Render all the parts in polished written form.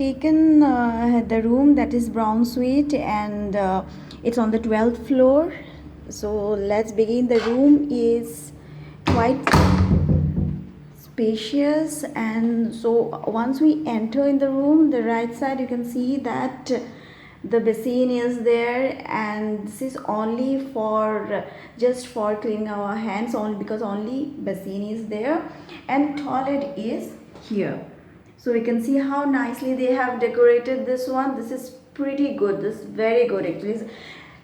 taken the room that is brown suite, and it's on the 12th floor. So let's begin. The room is quite spacious, and so once we enter in the room, the right side, you can see that the basin is there, and this is only for just for cleaning our hands, only because only basin is there, and toilet is here. So we can see how nicely they have decorated this one. This is pretty good. This is very good actually.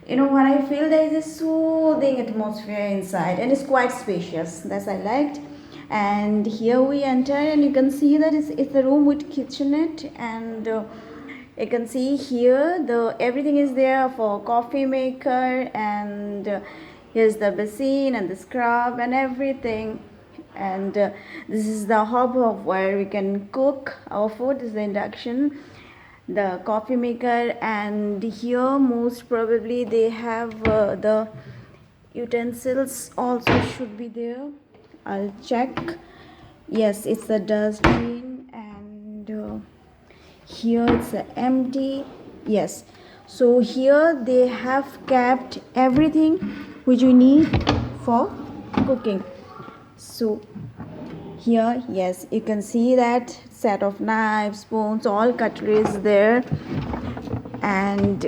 You know what I feel, there is a soothing atmosphere inside, and it's quite spacious. That's I liked. And here we enter, and you can see that it's a room with kitchenette, and you can see here the everything is there for coffee maker, and here's the basin and the scrub and everything. And this is the hob of where we can cook our food. This is the induction, the coffee maker, and here most probably they have the utensils also should be there. I'll check. Yes, it's the dustbin, and here it's empty. Yes, so here they have kept everything which you need for cooking. So here, yes, you can see that set of knives, spoons, all cutleries there, and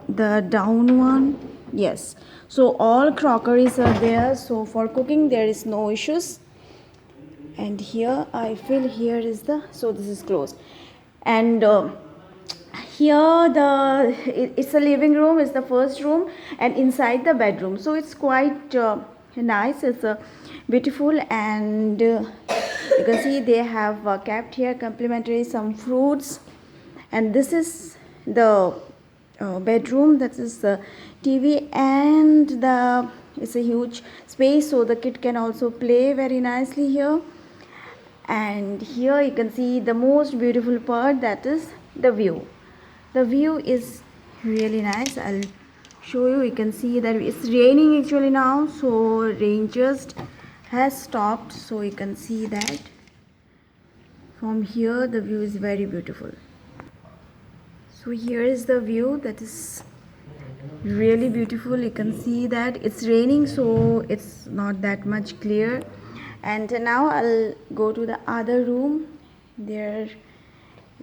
the down one, yes, so all crockeries are there, so for cooking there is no issues. And here I feel here is the, so this is closed, and here it's a living room, it's the first room, and inside the bedroom, so it's quite nice. It's beautiful, and you can see they have kept here complimentary some fruits. And this is the bedroom, that is the TV, and the it's a huge space, so the kid can also play very nicely here. And here you can see the most beautiful part, that is the view. The view is really nice. I'll show you. You can see that it's raining actually now, so rain just has stopped, so you can see that from here the view is very beautiful. So here is the view, that is really beautiful. You can see that it's raining, so it's not that much clear. And now I'll go to the other room. There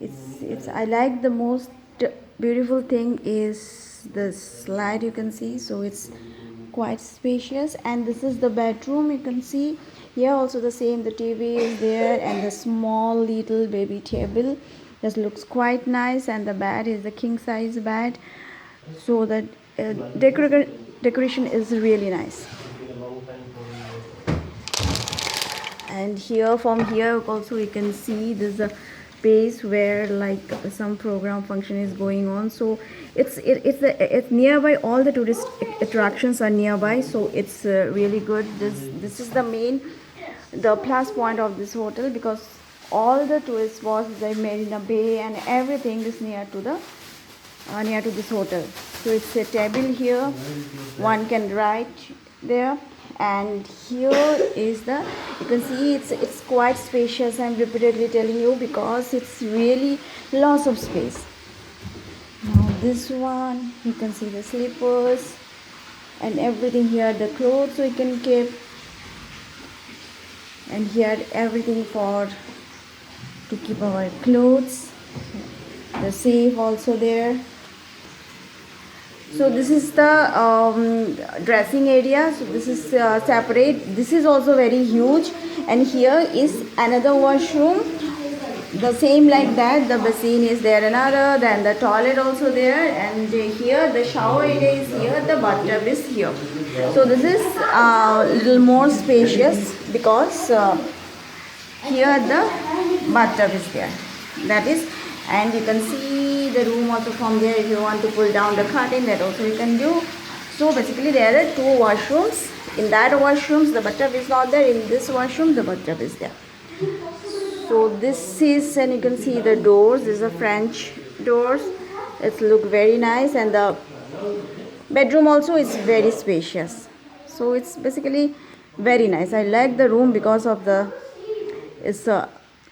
it's I like the most beautiful thing is the slide, you can see, so it's quite spacious. And this is the bedroom. You can see here also the same, the TV is there, and the small little baby table. This looks quite nice, and the bed is the king size bed, so that decoration is really nice. And here, from here also you can see there's a space where like some program function is going on, so it's nearby, all the tourist attractions are nearby, so it's really good. This is the main, the plus point of this hotel, because all the tourist spots are made in a bay, and everything is near to this hotel. So it's a table here, one can write there. And here is the, you can see it's quite spacious. I'm repeatedly telling you, because it's really lots of space. Now this one, you can see the slippers and everything here, the clothes we can keep, and here everything for to keep our clothes, the safe also there. So this is the dressing area, so this is separate. This is also very huge, and here is another washroom, the same like that. The basin is there, another, then the toilet also there, and here the shower area is here, the bathtub is here. So this is a little more spacious, because here the bathtub is there, that is. And you can see the room also from there. If you want to pull down the curtain, that also you can do. So basically there are two washrooms. In that washrooms the bathtub is not there, in this washroom the bathtub is there. So this is, and you can see the doors, these are French doors. It look very nice, and the bedroom also is very spacious, so it's basically very nice. I like the room because of the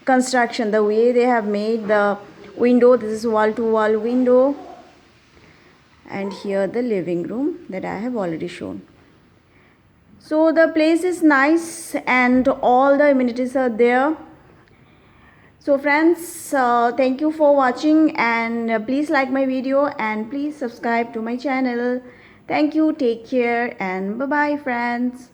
construction, the way they have made the window. This is wall to wall window, and here the living room that I have already shown. So the place is nice and all the amenities are there. So friends, thank you for watching, and please like my video and please subscribe to my channel. Thank you, take care, and bye bye friends.